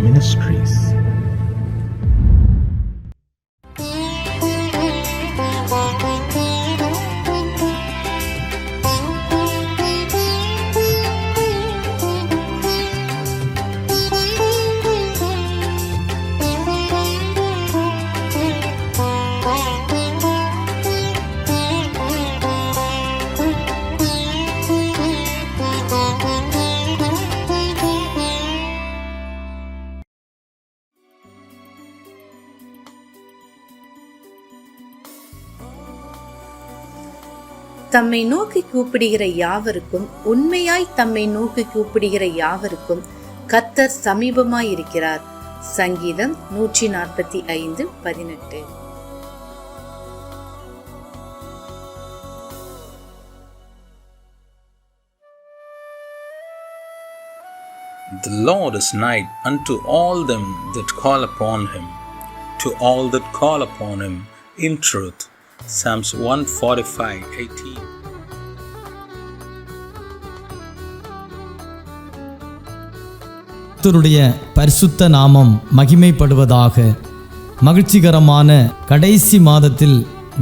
Ministries. தம்மை நோக்கி கூப்பிடுகிற யாவருக்கும், உண்மையாய் தம்மை நோக்கி கூப்பிடுகிற யாவருக்கும் கர்த்தர் சமீபமாயிருக்கிறார். சங்கீதம் 145:18. The Lord is nigh unto all them that call upon him, to all that call upon him in truth. Psalms 145:18. கர்த்தருடைய பரிசுத்த நாமம் மகிமைப்படுவதாக. மகிழ்ச்சிகரமான கடைசி மாதத்தில்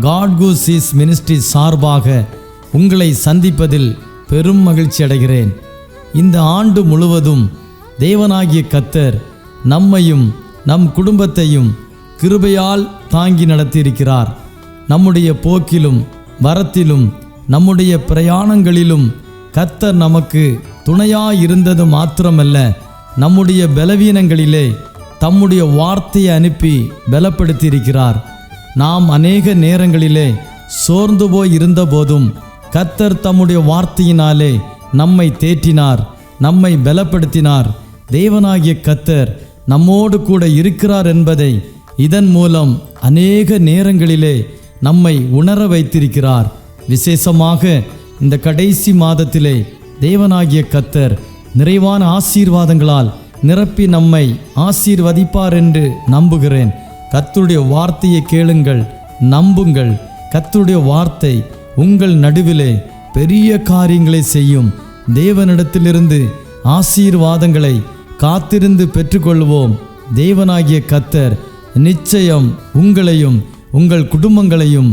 காட் கூஸ் இஸ் மினிஸ்ட்ரி சார்பாக உங்களை சந்திப்பதில் பெரும் மகிழ்ச்சி அடைகிறேன். இந்த ஆண்டு முழுவதும் தேவனாகிய கர்த்தர் நம்மையும் நம் குடும்பத்தையும் கிருபையால் தாங்கி நடத்தியிருக்கிறார். நம்முடைய போக்கிலும் வரத்திலும் நம்முடைய பிரயாணங்களிலும் கர்த்தர் நமக்கு துணையாயிருந்தது மாத்திரமல்ல, நம்முடைய பலவீனங்களிலே தம்முடைய வார்த்தையை அனுப்பி பலப்படுத்தியிருக்கிறார். நாம் அநேக நேரங்களிலே சோர்ந்து போய் இருந்த போதும் கர்த்தர் தம்முடைய வார்த்தையினாலே நம்மை தேற்றினார், நம்மை பலப்படுத்தினார். தேவனாகிய கர்த்தர் நம்மோடு கூட இருக்கிறார் என்பதை இதன் மூலம் அநேக நேரங்களிலே நம்மை உணர வைத்திருக்கிறார். விசேஷமாக இந்த கடைசி மாதத்திலே தேவனாகிய கர்த்தர் நிறைவான ஆசீர்வாதங்களால் நிரப்பி நம்மை ஆசீர்வதிப்பார் என்று நம்புகிறேன். கர்த்தருடைய வார்த்தையை கேளுங்கள், நம்புங்கள். கர்த்தருடைய வார்த்தை உங்கள் நடுவிலே பெரிய காரியங்களை செய்யும். தேவனிடத்திலிருந்து ஆசீர்வாதங்களை காத்திருந்து பெற்றுக்கொள்வோம். தேவனாகிய கர்த்தர் நிச்சயம் உங்களையும் உங்கள் குடும்பங்களையும்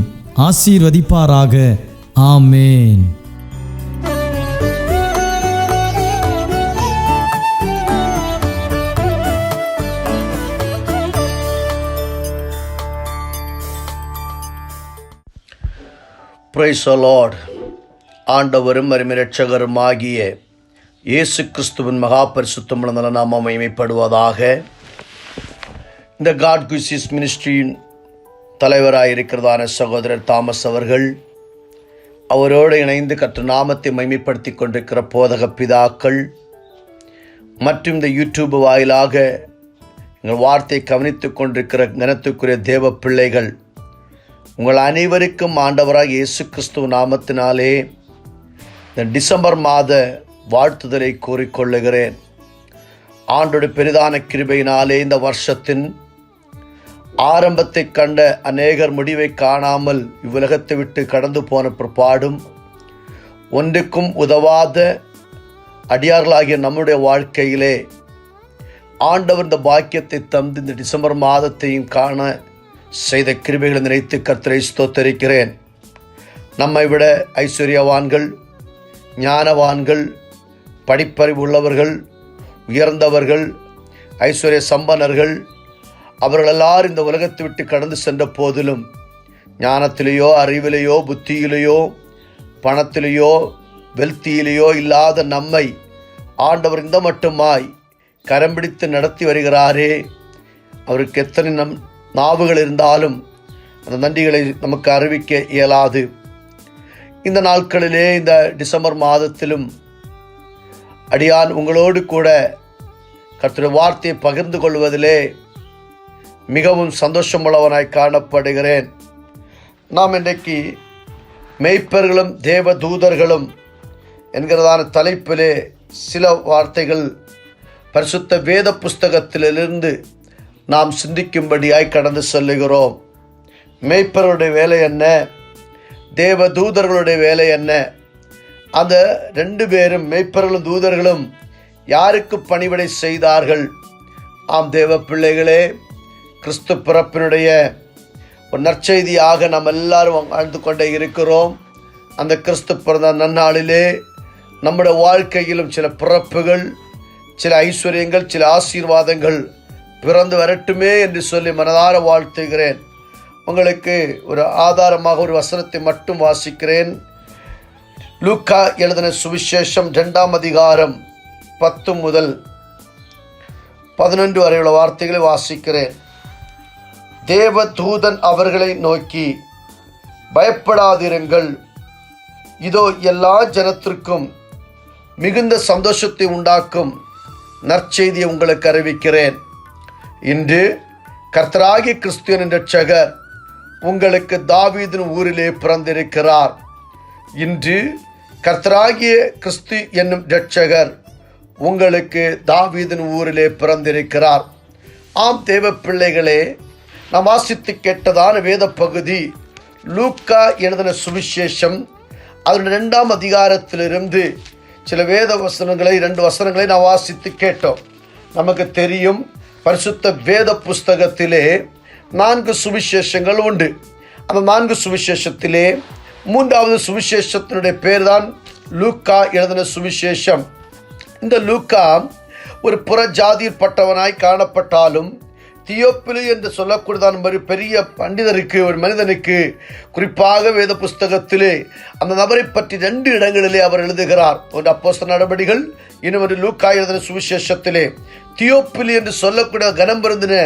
ஆசீர்வதிப்பாராக. ஆமேன். Praise the lord. ஆண்டவரும் இரட்சகருமாகிய இயேசு கிறிஸ்துவின் மகா பரிசுத்தமுள்ள நல்ல நாமம் மகிமைப்படுவதாக. இந்த காட் கூஸ் இஸ் மினிஸ்ட்ரியின் தலைவராக இருக்கிறதான சகோதரர் தாமஸ் அவர்கள், அவரோடு இணைந்து கர்த்தர் நாமத்தை மகிமைப்படுத்தி கொண்டிருக்கிற போதக பிதாக்கள் மற்றும் இந்த யூடியூப் வாயிலாக எங்கள் வார்த்தையை கவனித்து கொண்டிருக்கிற கனத்துக்குரிய தேவ பிள்ளைகள், உங்கள் அனைவருக்கும் ஆண்டவராக இயேசு கிறிஸ்துவ நாமத்தினாலே இந்த டிசம்பர் மாத வாழ்த்துதலை கூறிக்கொள்ளுகிறேன். ஆண்டோட பெரிதான கிருபையினாலே இந்த வருஷத்தின் ஆரம்பத்தை கண்ட அநேகர் முடிவை காணாமல் இவ்வுலகத்தை விட்டு கடந்து போன பிற்பாடும் ஒன்றுக்கும் உதவாத அடியார்களாகிய நம்முடைய வாழ்க்கையிலே ஆண்டவர் இந்த பாக்கியத்தை தந்து இந்த டிசம்பர் மாதத்தையும் காண செய்த கிருபைகளை நினைத்து கர்த்தரை ஸ்தோத்தரிக்கிறேன். நம்மை விட ஐஸ்வர்யவான்கள், ஞானவான்கள், படிப்பறிவு உள்ளவர்கள், உயர்ந்தவர்கள், ஐஸ்வர்ய சம்பன்னர்கள், அவர்கள் எல்லாரும் இந்த உலகத்தை விட்டு கடந்து சென்ற போதிலும் ஞானத்திலேயோ அறிவிலேயோ புத்தியிலேயோ பணத்திலேயோ வெல்த்தியிலேயோ இல்லாத நம்மை ஆண்டவர் இந்த மட்டுமாய் கரம் பிடித்து நடத்தி வருகிறாரே. அவருக்கு எத்தனை நாவுகள் இருந்தாலும் அந்த நன்றிகளை நமக்கு அறிவிக்க இயலாது. இந்த நாட்களிலே இந்த டிசம்பர் மாதத்திலும் அடியான் உங்களோடு கூட கர்த்தருடைய வார்த்தையை பகிர்ந்து கொள்வதிலே மிகவும் சந்தோஷமுள்ளவனாய் காணப்படுகிறேன். நாம் இன்றைக்கு மெய்ப்பர்களும் தேவ தூதர்களும் என்கிறதான தலைப்பிலே சில வார்த்தைகள் பரிசுத்த வேத புஸ்தகத்திலிருந்து நாம் சிந்திக்கும்படியாய் கடந்து செல்லுகிறோம். மெய்ப்பர்களுடைய வேலை என்ன, தேவ தூதர்களுடைய வேலை என்ன? அந்த ரெண்டு பேரும் மெய்ப்பர்களும் தூதர்களும் யாருக்கு பணிவிடை செய்தார்கள்? ஆம் தேவ பிள்ளைகளே, கிறிஸ்து பிறப்பினுடைய ஒரு நற்செய்தியாக நாம் எல்லாரும் வாழ்ந்து கொண்டே இருக்கிறோம். அந்த கிறிஸ்து பிறந்த நன்னாளிலே நம்முடைய வாழ்க்கையிலும் சில பிறப்புகள், சில ஐஸ்வர்யங்கள், சில ஆசீர்வாதங்கள் பிறந்து வரட்டுமே என்று சொல்லி மனதார வாழ்த்துகிறேன். உங்களுக்கு ஒரு ஆதாரமாக ஒரு வசனத்தை மட்டும் வாசிக்கிறேன். லூக்கா எழுதின சுவிசேஷம் 2ஆம் அதிகாரம் 10 முதல் 11 வரையுள்ள வார்த்தைகளை வாசிக்கிறேன். தேவதூதன் அவர்களை நோக்கி, பயப்படாதிருங்கள், இதோ எல்லா ஜனத்திற்கும் மிகுந்த சந்தோஷத்தை உண்டாக்கும் நற்செய்தியை உங்களுக்கு அறிவிக்கிறேன். இன்று கர்த்தராகிய கிறிஸ்து என்ற இரட்சகர் உங்களுக்கு தாவீதின் ஊரிலே பிறந்திருக்கிறார். இன்று கர்த்தராகிய கிறிஸ்து என்னும் இரட்சகர் உங்களுக்கு தாவீதின் ஊரிலே பிறந்திருக்கிறார். ஆம் தேவ பிள்ளைகளே, நாம் வாசித்து கேட்டதான வேத பகுதி லூக்கா எழுதின சுவிசேஷம் அதனுடைய 2ஆம் அதிகாரத்திலிருந்து சில வேத வசனங்களை 2 வசனங்களை நாம் வாசித்து கேட்டோம். நமக்கு தெரியும், பரிசுத்த வேத புஸ்தகத்திலே 4 சுவிசேஷங்கள் உண்டு. அந்த 4 சுவிசேஷத்திலே 3வது சுவிசேஷத்தினுடைய பேர் தான் லூக்கா எழுதின சுவிசேஷம். இந்த லூக்கா ஒரு புற ஜாதியில் பட்டவனாய் காணப்பட்டாலும் தியோப்பிலு என்று சொல்லக்கூடியதான் ஒரு பெரிய பண்டிதருக்கு, ஒரு மனிதனுக்கு, குறிப்பாக வேத புஸ்தகத்திலே அந்த நபரை பற்றி 2 இடங்களிலே அவர் எழுதுகிறார். ஒன்று அப்போஸ்தலர் நடபடிகள், இன்னொரு லூக்கா எழுதின சுவிசேஷத்திலே. தியோப்பிலு என்று சொல்லக்கூடிய கனம் பொருந்தின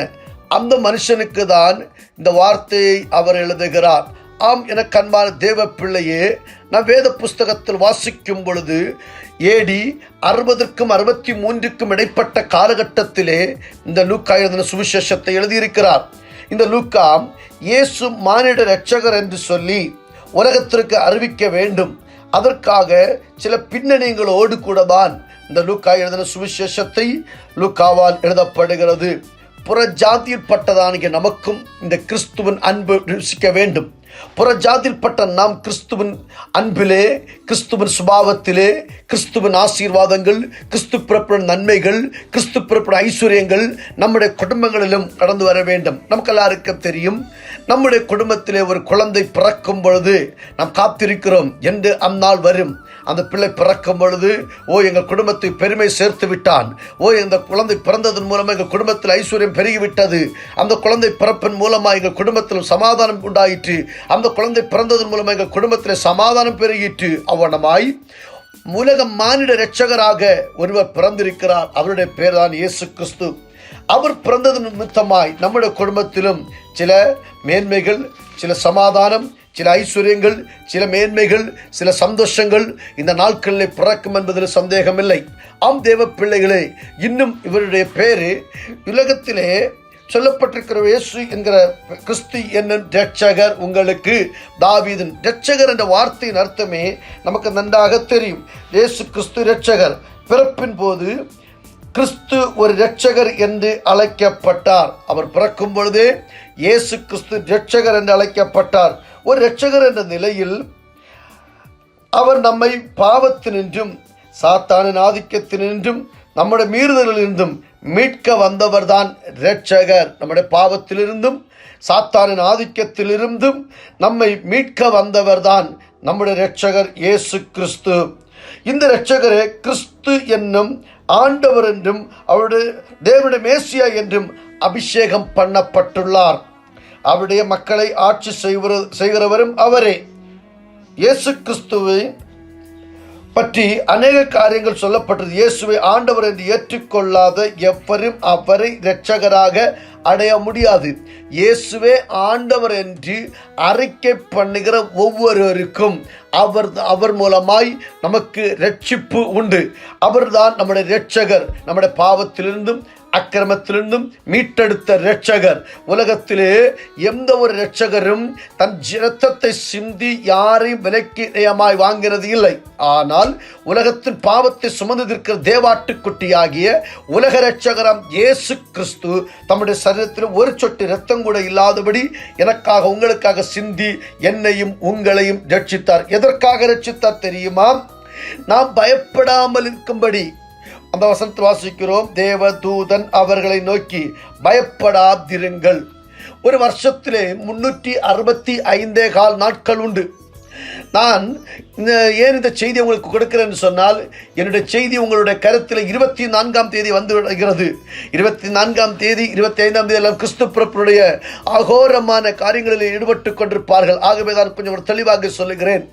அந்த மனுஷனுக்கு தான் இந்த வார்த்தையை அவர் எழுதுகிறார். ஆம், எனக்கு அன்பான தேவ பிள்ளையே, நான் வேத புஸ்தகத்தில் வாசிக்கும் பொழுது AD 60க்கும் 63க்கும் இடைப்பட்ட காலகட்டத்திலே இந்த லூக்கா எழுதின சுவிசேஷத்தை எழுதியிருக்கிறார். இந்த லூக்கா இயேசு மானிட இரட்சகர் என்று சொல்லி உலகத்திற்கு அறிவிக்க வேண்டும். அதற்காக சில பின்னணிகளோடு கூட தான் இந்த லூக்கா எழுதின சுவிசேஷத்தை லூக்காவால் எழுதப்படுகிறது. புற ஜாதியில் பட்டதான நமக்கும் இந்த கிறிஸ்துவின் அன்பு ருசிக்க வேண்டும். புற ஜாதியில் பட்ட நாம் கிறிஸ்துவின் அன்பிலே, கிறிஸ்துவின் சுபாவத்திலே, கிறிஸ்துவின் ஆசீர்வாதங்கள், கிறிஸ்து பிறப்பின் நன்மைகள், கிறிஸ்து பிறப்பின் ஐஸ்வர்யங்கள் நம்முடைய குடும்பங்களிலும் கடந்து வர வேண்டும். நமக்கு எல்லாருக்கும் தெரியும், நம்முடைய குடும்பத்திலே ஒரு குழந்தை பிறக்கும் பொழுது நாம் காத்திருக்கிறோம் என்று அந்நாள் வரும். அந்த பிள்ளை பிறக்கும் பொழுது, எங்கள் குடும்பத்தை பெருமை சேர்த்து விட்டான், இந்த குழந்தை பிறந்ததன் மூலமாக எங்கள் குடும்பத்தில் ஐஸ்வர்யம் பெருகிவிட்டது, அந்த குழந்தை பிறப்பின் மூலமாக எங்கள் குடும்பத்தில் சமாதானம் உண்டாயிற்று, அந்த குழந்தை பிறந்ததன் மூலமாக எங்கள் குடும்பத்தில் சமாதானம் பெருகிற்று. அவ்வளமாய் உலக மானிட இரட்சகராக ஒருவர் பிறந்திருக்கிறார். அவருடைய பேர் தான் இயேசு கிறிஸ்து. அவர் பிறந்தது நிமித்தமாய் நம்முடைய குடும்பத்திலும் சில மேன்மைகள், சில சமாதானம், சில ஐஸ்வர்யங்கள், சில மேன்மைகள், சில சந்தோஷங்கள் இந்த நாட்களில் பிறக்கும் என்பதில் சந்தேகமில்லை. ஆம் தேவ பிள்ளைகளே, இன்னும் இவருடைய பேரு உலகத்திலே சொல்லப்பட்டிருக்கிற இயேசு என்கிற கிறிஸ்து என்னும் இரட்சகர் உங்களுக்கு தாவீதின் இரட்சகர் என்ற வார்த்தையின் அர்த்தமே நமக்கு நன்றாக தெரியும். இயேசு கிறிஸ்து இரட்சகர். பிறப்பின் போது கிறிஸ்து ஒரு இரட்சகர் என்று அழைக்கப்பட்டார். அவர் பிறக்கும் பொழுதே இயேசு கிறிஸ்து இரட்சகர் என்று அழைக்கப்பட்டார். ஒரு இரட்சகர் என்ற நிலையில் அவர் நம்மை பாவத்தினின்றும் சாத்தானின் ஆதிக்கத்தினின்றும் நம்முடைய மீறுதலிலிருந்தும் மீட்க வந்தவர் தான் இரட்சகர். நம்முடைய பாவத்திலிருந்தும் சாத்தானின் ஆதிக்கத்திலிருந்தும் நம்மை மீட்க வந்தவர் தான் நம்முடைய இரட்சகர் இயேசு கிறிஸ்து. இந்த இரட்சகரே கிறிஸ்து என்னும் ஆண்டவர் என்றும் அவருடைய தேவனுடைய மேசியா என்றும் அபிஷேகம் பண்ணப்பட்டுள்ளார். அவருடைய மக்களை ஆட்சி செய்கிறவரும் அவரே. இயேசு கிறிஸ்துவை பற்றி அநேக காரியங்கள் சொல்லப்பட்டது. இயேசுவை ஆண்டவர் என்று ஏற்றுக்கொள்ளாத எவரும் அவரை இரட்சகராக அடைய முடியாது. இயேசுவே ஆண்டவர் என்று அறிக்கை பண்ணுகிற ஒவ்வொருவருக்கும் அவர் மூலமாய் நமக்கு ரட்சிப்பு உண்டு. அவர்தான் நம்முடைய இரட்சகர். நம்முடைய பாவத்திலிருந்தும் அக்கிரமத்திலிருந்தும் மீட்டெடுத்த இரட்சகர். உலகத்திலே எந்த ஒரு இரட்சகரும் தன் இரத்தத்தை சிந்தி யாரையும் விலைக்கு நியாயமாய் வாங்கினது இல்லை. ஆனால் உலகத்தின் பாவத்தை சுமந்திருக்கிற தேவாட்டுக்குட்டியாகிய உலக இரட்சகராம் இயேசு கிறிஸ்து தம்முடைய சரீரத்தில் ஒரு சொட்டு இரத்தம் கூட இல்லாதபடி எனக்காக உங்களுக்காக சிந்தி என்னையும் உங்களையும் ரட்சித்தார். எதற்காக ரட்சித்தார் தெரியுமா? நாம் பயப்படாமல் இருக்கும்படி, அந்த வசனத்தை வாசிக்கிறோம். தேவதூதன் அவர்களை நோக்கி, பயப்படாதிருங்கள். ஒரு வருஷத்திலே 365 நாட்கள் உண்டு. நான் ஏன் இந்த செய்தி உங்களுக்கு கொடுக்கிறேன்னு சொன்னால், என்னுடைய செய்தி உங்களுடைய கருத்தில் 24ஆம் தேதி வந்து விடுகிறது. 24ஆம் தேதி 25ஆம் தேதி எல்லாம் கிறிஸ்து பிறப்பினுடைய அகோரமான காரியங்களில் ஈடுபட்டு கொண்டிருப்பார்கள். ஆகவே தான் கொஞ்சம் தெளிவாக சொல்லுகிறேன்.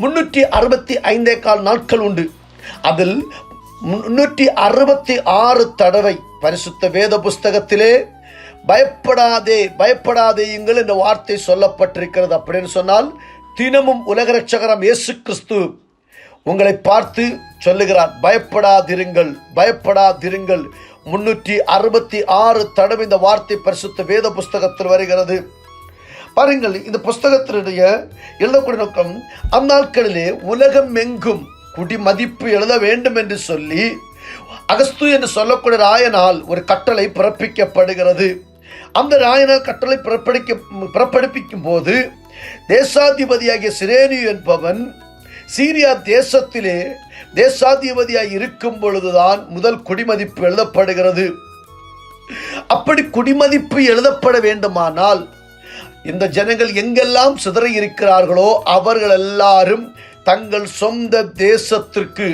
365 நாட்கள் உண்டு. அதில் 366 தடவை பரிசுத்த வேத புஸ்தகத்திலே பயப்படாதேயுங்கள் என்ற வார்த்தை சொல்லப்பட்டிருக்கிறது. அப்படின்னு சொன்னால், தினமும் உலக இரட்சகராம் இயேசு கிறிஸ்து உங்களை பார்த்து சொல்லுகிறார், பயப்படாதிருங்கள். 366 தடவை இந்த வார்த்தை பரிசுத்த வேத புஸ்தகத்தில் வருகிறது. பாருங்கள், இந்த புஸ்தகத்தினுடைய எழுதக்கூடிய நோக்கம், அந்நாட்களிலே உலகம் எங்கும் குடிமதிப்பு எழுத வேண்டும் என்று சொல்லி அகஸ்து என்று சொல்லக்கூடிய ராயனால் ஒரு கட்டளை பிறப்பிக்கப்படுகிறது. அந்த ராயனால் கட்டளை பிறப்பிக்கும் போது தேசாதிபதியாகிய சிரேனியு என்பவன் சீரியா தேசத்திலே தேசாதிபதியாய் இருக்கும் பொழுதுதான் முதல் குடிமதிப்பு எழுதப்படுகிறது. அப்படி குடிமதிப்பு எழுதப்பட வேண்டுமானால் இந்த ஜனங்கள் எங்கெல்லாம் சிதறி இருக்கிறார்களோ அவர்கள் எல்லாரும் தங்கள் சொந்த தேசத்திற்கு,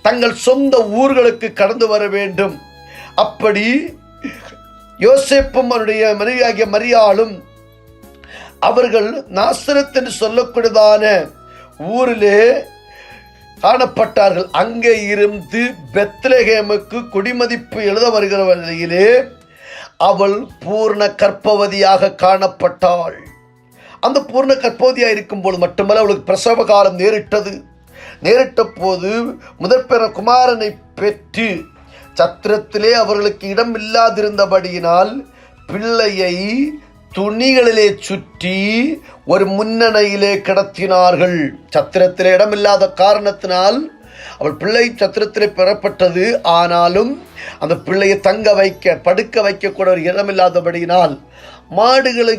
தங்கள் சொந்த ஊர்களுக்கு கடந்து வர வேண்டும். அப்படி யோசேப்பும் அவருடைய மனைவியாகிய மரியாளும் அவர்கள் நாசரத் என்று சொல்லக்கூடியதான ஊரிலே காணப்பட்டார்கள். அங்கே இருந்து பெத்லகேமுக்கு குடிமதிப்பு எழுத வருகிற வழியிலே அவள் பூர்ண கர்ப்பவதியாக காணப்பட்டாள். அந்த பூர்ண கர்ப்பவதியாக இருக்கும்போது மட்டுமல்ல, அவளுக்கு பிரசவ காலம் நேரிட்ட போது முதற்பெற குமாரனை பெற்று சத்திரத்திலே அவர்களுக்கு இடம் இல்லாதிருந்தபடியினால் பிள்ளையை துணிகளிலே சுற்றி ஒரு முன்னணையிலே கிடத்தினார்கள். சத்திரத்திலே இடமில்லாத காரணத்தினால் அவள் பிள்ளை சத்திரத்திலே பெறப்பட்டது. ஆனாலும் அந்த பிள்ளையை படுக்க வைக்கக்கூட ஒரு இடமில்லாதபடியினால் மாடுகளை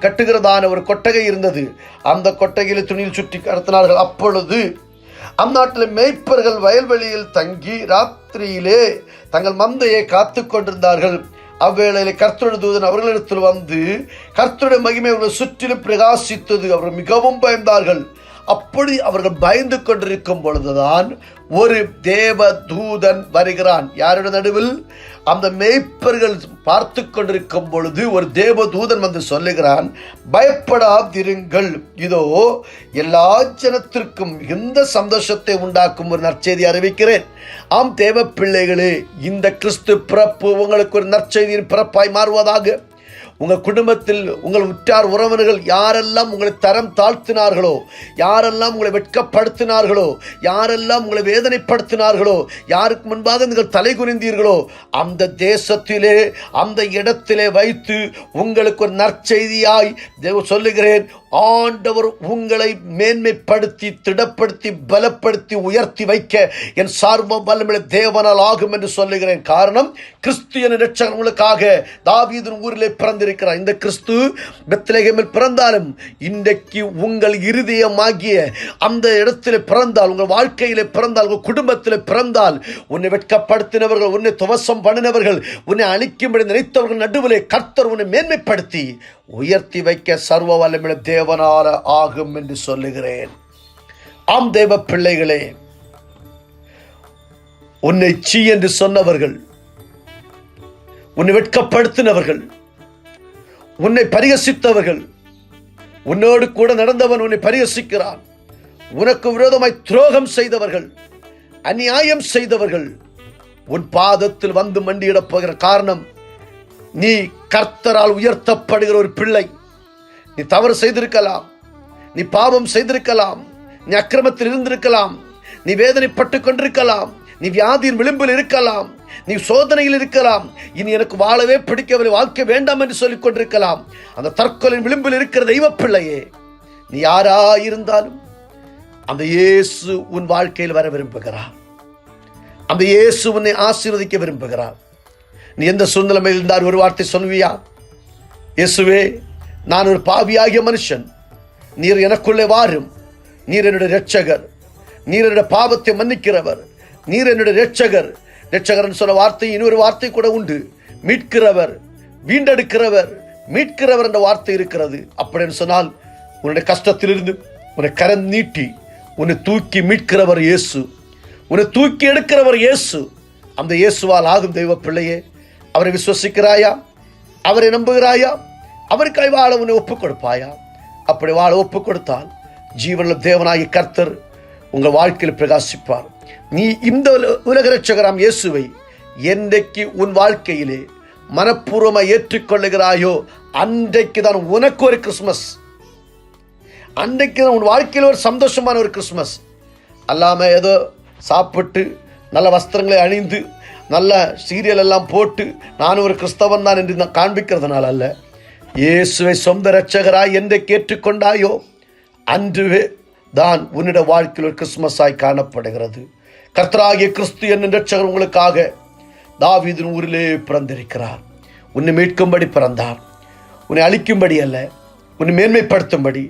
கட்டுகிறதான ஒரு கொட்டகை இருந்தது. அந்த கொட்டகையில் துணியில் சுற்றி கடத்தினார்கள். அப்பொழுது அந்நாட்டில் மேய்ப்பர்கள் வயல்வெளியில் தங்கி ராத்திரியிலே தங்கள் மந்தையை காத்து கொண்டிருந்தார்கள். அவ்வேளையிலே கர்த்தருடைய தூதன் அவர்களிடத்தில் வந்து கர்த்தருடைய மகிமை அவர்கள் சுற்றிலும் பிரகாசித்தது. அவர்கள் மிகவும் பயந்தார்கள். அப்படி அவர்கள் பயந்து கொண்டிருக்கும் பொழுதுதான் ஒரு தேவ தூதன் வருகிறான். யாருடைய நடுவில்? அந்த மேய்ப்பர்கள் பார்த்து கொண்டிருக்கும் பொழுது ஒரு தேவ தூதன் வந்து சொல்லுகிறான், பயப்படாதிருங்கள். இதோ எல்லா ஜனத்திற்கும் இந்த சந்தோஷத்தை உண்டாக்கும் ஒரு நற்செய்தி அறிவிக்கிறேன். ஆம் தேவ பிள்ளைகளே, இந்த கிறிஸ்து பிறப்பு உங்களுக்கு ஒரு நற்செய்தியின் பிறப்பாய் மாறுவதாக. உங்கள் குடும்பத்தில் உங்கள் உற்றார் உறவினர்கள் யாரெல்லாம் உங்களை தரம் தாழ்த்தினார்களோ, யாரெல்லாம் உங்களை வெட்கப்படுத்தினார்களோ, யாரெல்லாம் உங்களை வேதனைப்படுத்தினார்களோ, யாருக்கு முன்பாக நீங்கள் தலை குனிந்தீர்களோ, அந்த தேசத்திலே அந்த இடத்திலே வைத்து உங்களுக்கு ஒரு நற்செய்தியாய் சொல்லுகிறேன். ஆண்டவர் உங்களை மேன்மைப்படுத்தி திடப்படுத்தி பலப்படுத்தி உயர்த்தி வைக்க என் சார்ப வல்லமையுள்ள தேவனால் ஆகும் என்று சொல்லுகிறேன். காரணம், கிறிஸ்து என்ற இரட்சகர் உங்களுக்காக தாவீதின் ஊரிலே பிறந்திருக்கிறார். இந்த கிறிஸ்து பெத்லகேமில் பிறந்தாலும் இன்றைக்கு உங்கள் இருதயமாகிய அந்த இடத்திலே பிறந்தால், உங்கள் வாழ்க்கையிலே பிறந்தால், உங்கள் குடும்பத்திலே பிறந்தால், உன்னை வெட்கப்படுத்தினவர்கள், உன்னை துவசம் பண்ணினவர்கள், உன்னை அழிக்கும்படி நினைத்தவர்கள் நடுவிலே கர்த்தர் உன்னை மேன்மைப்படுத்தி உயர்த்தி வைக்க சர்வ வல்லமையுள்ள தேவனால ஆகும் என்று சொல்லுகிறேன். ஆம் தேவ பிள்ளைகளே, உன்னை சீ என்று சொன்னவர்கள், உன்னை வெட்கப்படுத்தினவர்கள், உன்னை பரிகசித்தவர்கள், உன்னோடு கூட நடந்தவன் உன்னை பரிகசிக்கிறான், உனக்கு விரோதமாய் துரோகம் செய்தவர்கள், அநியாயம் செய்தவர்கள் உன் பாதத்தில் வந்து மண்டியிடப் போகிற காரணம், நீ கர்த்தரால் உயர்த்தப்படுகிற ஒரு பிள்ளை. நீ தவறு செய்திருக்கலாம், நீ பாவம் செய்திருக்கலாம், நீ அக்கிரமத்தில் இருந்திருக்கலாம், நீ வேதனைப்பட்டு கொண்டிருக்கலாம், நீ வியாதியின் விளிம்பில் இருக்கலாம், நீ சோதனையில் இருக்கலாம், இனி எனக்கு வாழவே பிடிக்கவில்லை, வாழ்க்கை வேண்டாம் என்று சொல்லிக் கொண்டிருக்கலாம். அந்த தற்கொலையின் விளிம்பில் இருக்கிற தெய்வ பிள்ளையே, நீ யாராயிருந்தாலும் அந்த இயேசு உன் வாழ்க்கையில் வர விரும்புகிறார். அந்த இயேசு உன்னை ஆசீர்வதிக்க விரும்புகிறார். நீ எந்த சூழ்நிலையில் இருந்தால் ஒரு வார்த்தை சொல்வியா? இயேசுவே, நான் ஒரு பாவியாகிய மனுஷன், நீர் எனக்குள்ளே வாரும், நீர் என்னுடைய இரட்சகர், நீர் என்னுடைய பாவத்தை மன்னிக்கிறவர், நீர் என்னுடைய இரட்சகர். இரட்சகர்னு சொன்ன வார்த்தை இன்னொரு வார்த்தை கூட உண்டு, மீட்கிறவர், வீண்டெடுக்கிறவர், மீட்கிறவர் என்ற வார்த்தை இருக்கிறது. அப்படின்னு சொன்னால் உன்னுடைய கஷ்டத்திலிருந்து உன்னை கரம் நீட்டி உன்னை தூக்கி மீட்கிறவர் இயேசு, உன்னை தூக்கி எடுக்கிறவர் இயேசு. அந்த இயேசுவால் ஆகும் தெய்வ பிள்ளையே, அவரை விசுவசிக்கிறாயா? அவரை நம்புகிறாயா? அவருக்காய் வாழ உன்னை ஒப்புக் கொடுப்பாயா? அப்படி வாழ ஒப்புக் கொடுத்தால் ஜீவனுள்ள தேவனாகிய கர்த்தர் உங்கள் வாழ்க்கையில் பிரகாசிப்பார். நீ இந்த உலக இரட்சகராம் இயேசுவை என்றைக்கு உன் வாழ்க்கையிலே மனப்பூர்வமாக ஏற்றுக்கொள்ளுகிறாயோ அன்றைக்கு தான் உனக்கு ஒரு கிறிஸ்மஸ், அன்றைக்கு தான் உன் வாழ்க்கையில் ஒரு சந்தோஷமான ஒரு கிறிஸ்மஸ். அல்லாமல் ஏதோ சாப்பிட்டு நல்ல வஸ்திரங்களை அணிந்து நல்ல சீரியல் எல்லாம் போட்டு நான் ஒரு கிறிஸ்தவன் தான் என்று காண்பிக்கிறதுனால அல்ல. இயேசுவை சொந்த இரட்சகராய் என்றைக்கு ஏற்றுக்கொண்டாயோ அன்றுவே தான் உன்னிட வாழ்க்கையில் ஒரு கிறிஸ்மஸாய் காணப்படுகிறது. கர்த்தராகிய கிறிஸ்து என்னும் இரட்சகர் உங்களுக்காக தாவீதின் ஊரிலே பிறந்திருக்கிறார். உன்னை மீட்கும்படி பிறந்தார். உன்னை அழிக்கும்படி அல்ல, உன்னை மேன்மைப்படுத்தும்படி,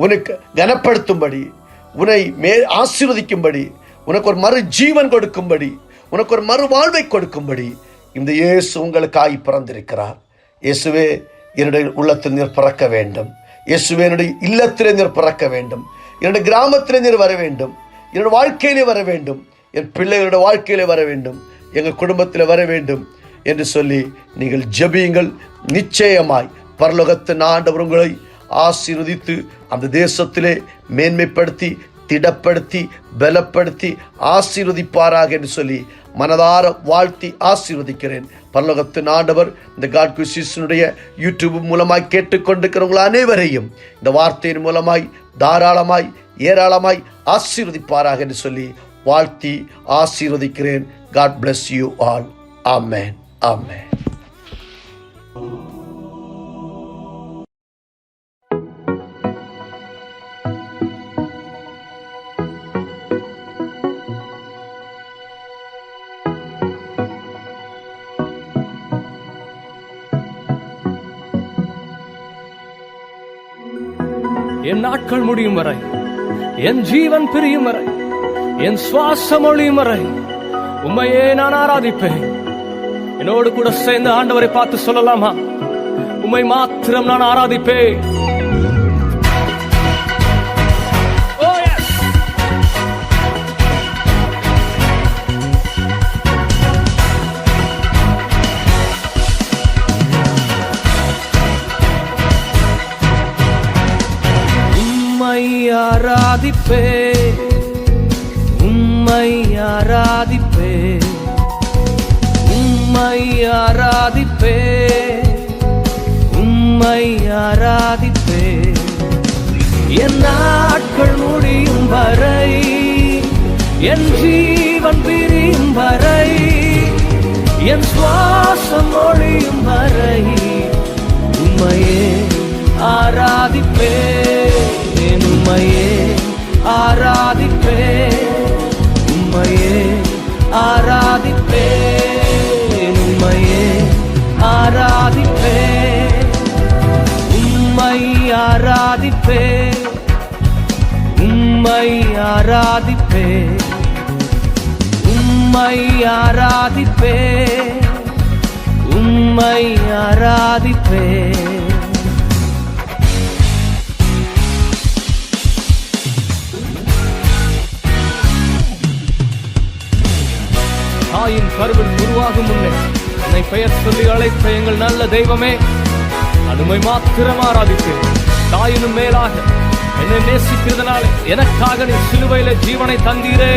உனக்கு கனப்படுத்தும்படி, உன்னை ஆசீர்வதிக்கும்படி, உனக்கு ஒரு மறு ஜீவன் கொடுக்கும்படி, உனக்கு ஒரு மறு வாழ்வை கொடுக்கும்படி இந்த இயேசு உங்களுக்காய் பிறந்திருக்கிறார். இயேசுவே என்னுடைய உள்ளத்தில் நீர் பிறக்க வேண்டும். இயேசுவே என்னுடைய இல்லத்திலே நீர் பிறக்க வேண்டும். என்னுடைய கிராமத்திலே நீர் வர வேண்டும். என்னுடைய வாழ்க்கையிலே வர வேண்டும். என் பிள்ளைகளுடைய வாழ்க்கையிலே வர வேண்டும். எங்கள் குடும்பத்தில் வர வேண்டும் என்று சொல்லி நீங்கள் ஜெபியுங்கள். நிச்சயமாய் பரலோகத்தின் ஆண்டவர் உங்களை ஆசீர்வதித்து அந்த தேசத்திலே மேன்மைப்படுத்தி திடப்படுத்தி பலப்படுத்தி ஆசீர்வதிப்பாராக என்று சொல்லி மனதார வாழ்த்தி ஆசீர்வதிக்கிறேன். பரலோகத்தின் ஆண்டவர் இந்த காட் குவிசினுடைய யூடியூப் மூலமாய் கேட்டுக்கொண்டிருக்கிறவங்கள் அனைவரையும் இந்த வார்த்தையின் மூலமாய் தாராளமாய் ஏராளமாய் ஆசீர்வதிப்பாராக என்று சொல்லி வாழ்த்தி ஆசீர்வதிக்கிறேன். God bless you all. Amen. Amen. என் நாட்கள் முடியும் வரை, என் ஜீவன் பிரியும் வரை, என் சுவாசம் ஒழியும் வரை உம்மையே நான் ஆராதிப்பேன். என்னோடு கூட சேர்ந்து ஆண்டவரை பார்த்து சொல்லலாமா? உம்மை மாத்திரம் நான் ஆராதிப்பேன். ஆராதிப்பே, உம்மை ஆராதிப்பே, உம்மை ஆராதிப்பே, உம்மை ஆராதிப்பே. என் நாட்கள் முடியும் வரை, என் ஜீவன் பிரியும் வரை, என் சுவாசம் ஒழியும் வரை உம்மையே ஆராதிப்பே, உம்மையே ஆராதிப்பே, உம்மையே ஆராதிப்பே, உம்மையே ஆராதிப்பே, உம்மை ஆராதிப்பே, உம்மை ஆராதிப்பே, உம்மை ஆராதிப்பே, உம்மை ஆராதிப்பே. தாயின் கருவில் உருவாகும் முன்னே என்னை பெயர் சொல்லி அழைத்த எங்கள் நல்ல தெய்வமே, அதுமை மாத்திரம் ஆராதிப்பேன். தாயினும் மேலாக என்னை நேசிக்கிறதுனால எனக்காக நீ சிலுவையில ஜீவனை தந்தீரே.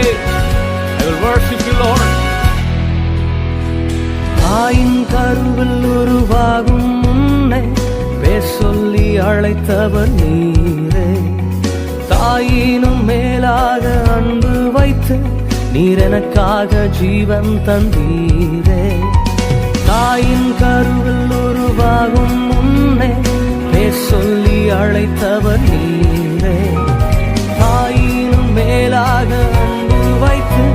I will worship you, Lord. தாயின் கருவில் உருவாகும் முன்னே பேர் சொல்லி அழைத்தவர் நீரே. தாயினும் மேலாக அன்பு வைத்து நீர் எனக்காக ஜீவன் தந்தீரே. தாயின் கருவில் உருவாகும் முன்னே பேர் சொல்லி அழைத்தவர் நீரே. தாயினும் மேலாக அன்பு வைத்து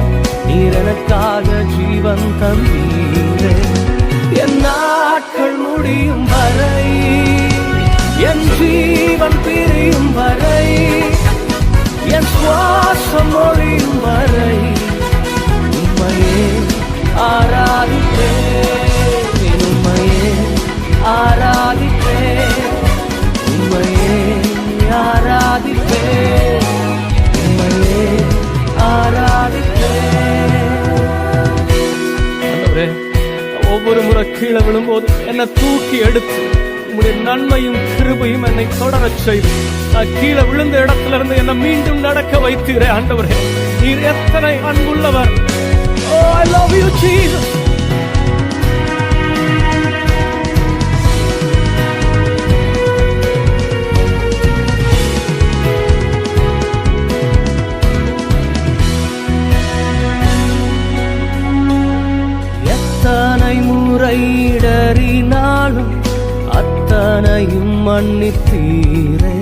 நீர் எனக்காக ஜீவன் தந்தீரே. என் நாட்கள் முடியும் வரை, என் ஜீவன் பிரியும் வரை, என் சுவாசம் ஒழியும் வரை கீழே விழும்போது என்னை தூக்கி எடுத்து உம்முடைய நன்மையும் கிருபையும் என்னை தொடரச் செய்து நான் கீழே விழுந்த இடத்துல இருந்து என்னை மீண்டும் நடக்க வைத்தீரே ஆண்டவரே. நீர் எத்தனை அன்புள்ளவர். Oh, I love you, Jesus. எத்தனை முறை இடறினாலும் அத்தனையும் மன்னித்தீரே.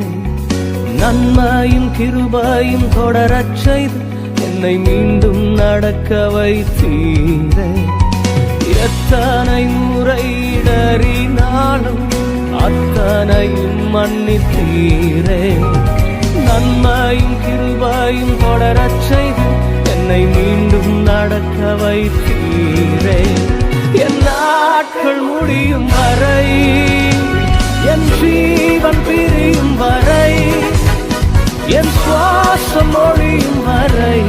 நன்மையும் கிருபையும் தொடரச் செய்து என்னை மீண்டும் நடக்க வைத்தீரே. எத்தனை முறை இடறினாலும் அத்தனையும் மன்னித்தீரே. நன்மையும் கிருபையும் தொடரச் செய்து என்னை மீண்டும் நடக்க வைத்தீரே. என் நாட்கள் முடியும் வரை, என் ஜீவன் பிரியும் வரை, என் சுவாசம் ஒழியும் வரை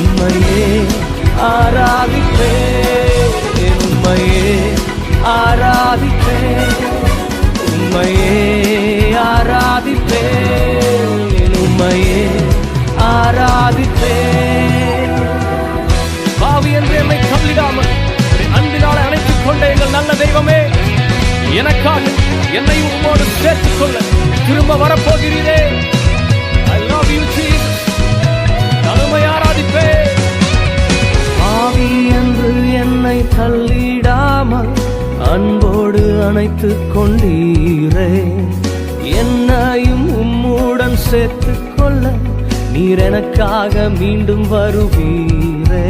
உம்மையே ஆராதிப்பேன், உம்மையே ஆராதிப்பேன், உம்மையே ஆராதிப்பேன், உம்மையே ஆராதிப்பேன். பாவி என்று என்னை தள்ளிடாமல் அன்பினாலே அணைத்துக் கொண்ட எங்கள் நல்ல தெய்வமே, எனக்காக என்னை உம்மோடு சேர்த்துக் கொள்ள திரும்ப வரப்போகிறீரே. I love you, Jesus. உம்மை ஆராதிப்பேன். பாவி என்று என்னை தள்ளிடாமல் அன்போடு அணைத்துக் கொண்டீரே. என்னையும் உம்முடன் சேர்த்துக் கொள்ள நீர் எனக்காக மீண்டும் வருவீரே.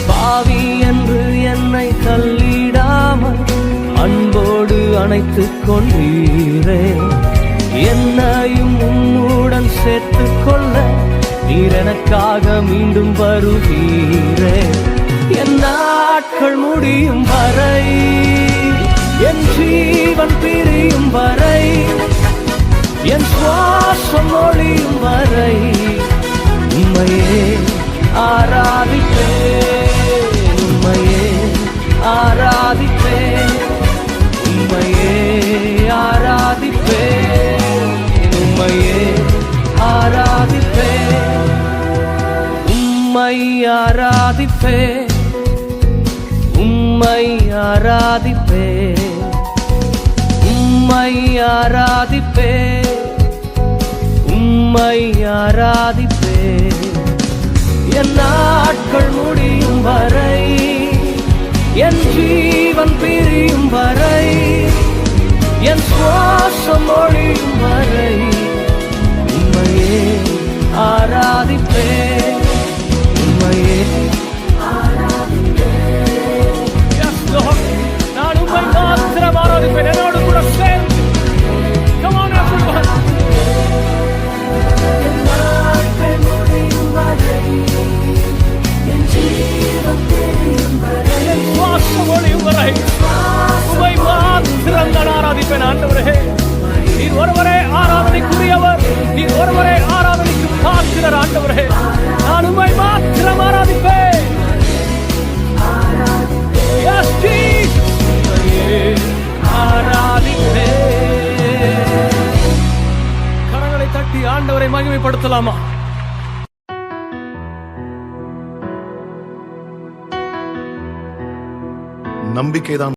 பாவி என்று என்னை தள்ளிடாமல் அன்போடு அணைத்துக் கொண்டீரே. என்னையும் உம்முடன் சேர்த்துக் கொள்ள நீர் எனக்காக மீண்டும் வருவீரே. என் நாட்கள் முடியும் வரை, என் ஜீவன் பிரியும் வரை, என் சுவாசம் ஒழியும் வரை உம்மையே ஆராதிப்பேன், உம்மையே ஆராதிப்பேன், உம்மையே ஆராதிப்பேன், உம்மையே ஆராதிப்பேன், உம்மை ஆராதிப்பேன், உம்மை ஆராதிப்பேன், உம்மை ஆராதிப்பேன், உம்மை ஆராதிப்பேன். என் நாட்கள் முடியும் வரை, என் ஜீவன் பிரியும் வரை, என் சுவாசம் ஒழியும் வரை உம்மையே ஆராதிப்பேன், உம்மையே ஆராதிப்பேன். Yes, Lord. நான் உம்மை மாத்திரம் ஆராதிப்பேன். என்னோடு கூட சேர்ந்து Come on, everyone. என் சுவாசம் ஒழியும் வரை உம்மை மாத்திரம் நான் ஆராதிப்பேன் ஆண்டவரே. நீர் ஒருவரே ஆராதனைக்குரியவர், நீர் ஒருவரே ஆராதனைக்கு பாத்திரர் ஆண்டவரே. நான் உம்மை மாத்திரம் ஆராதிப்பேன். Yes, Jesus. உம்மையே ஆராதிப்பேன். கரங்களை தட்டி ஆண்டவரை மகிமைப்படுத்தலாமா? நம்பிக்கைதான்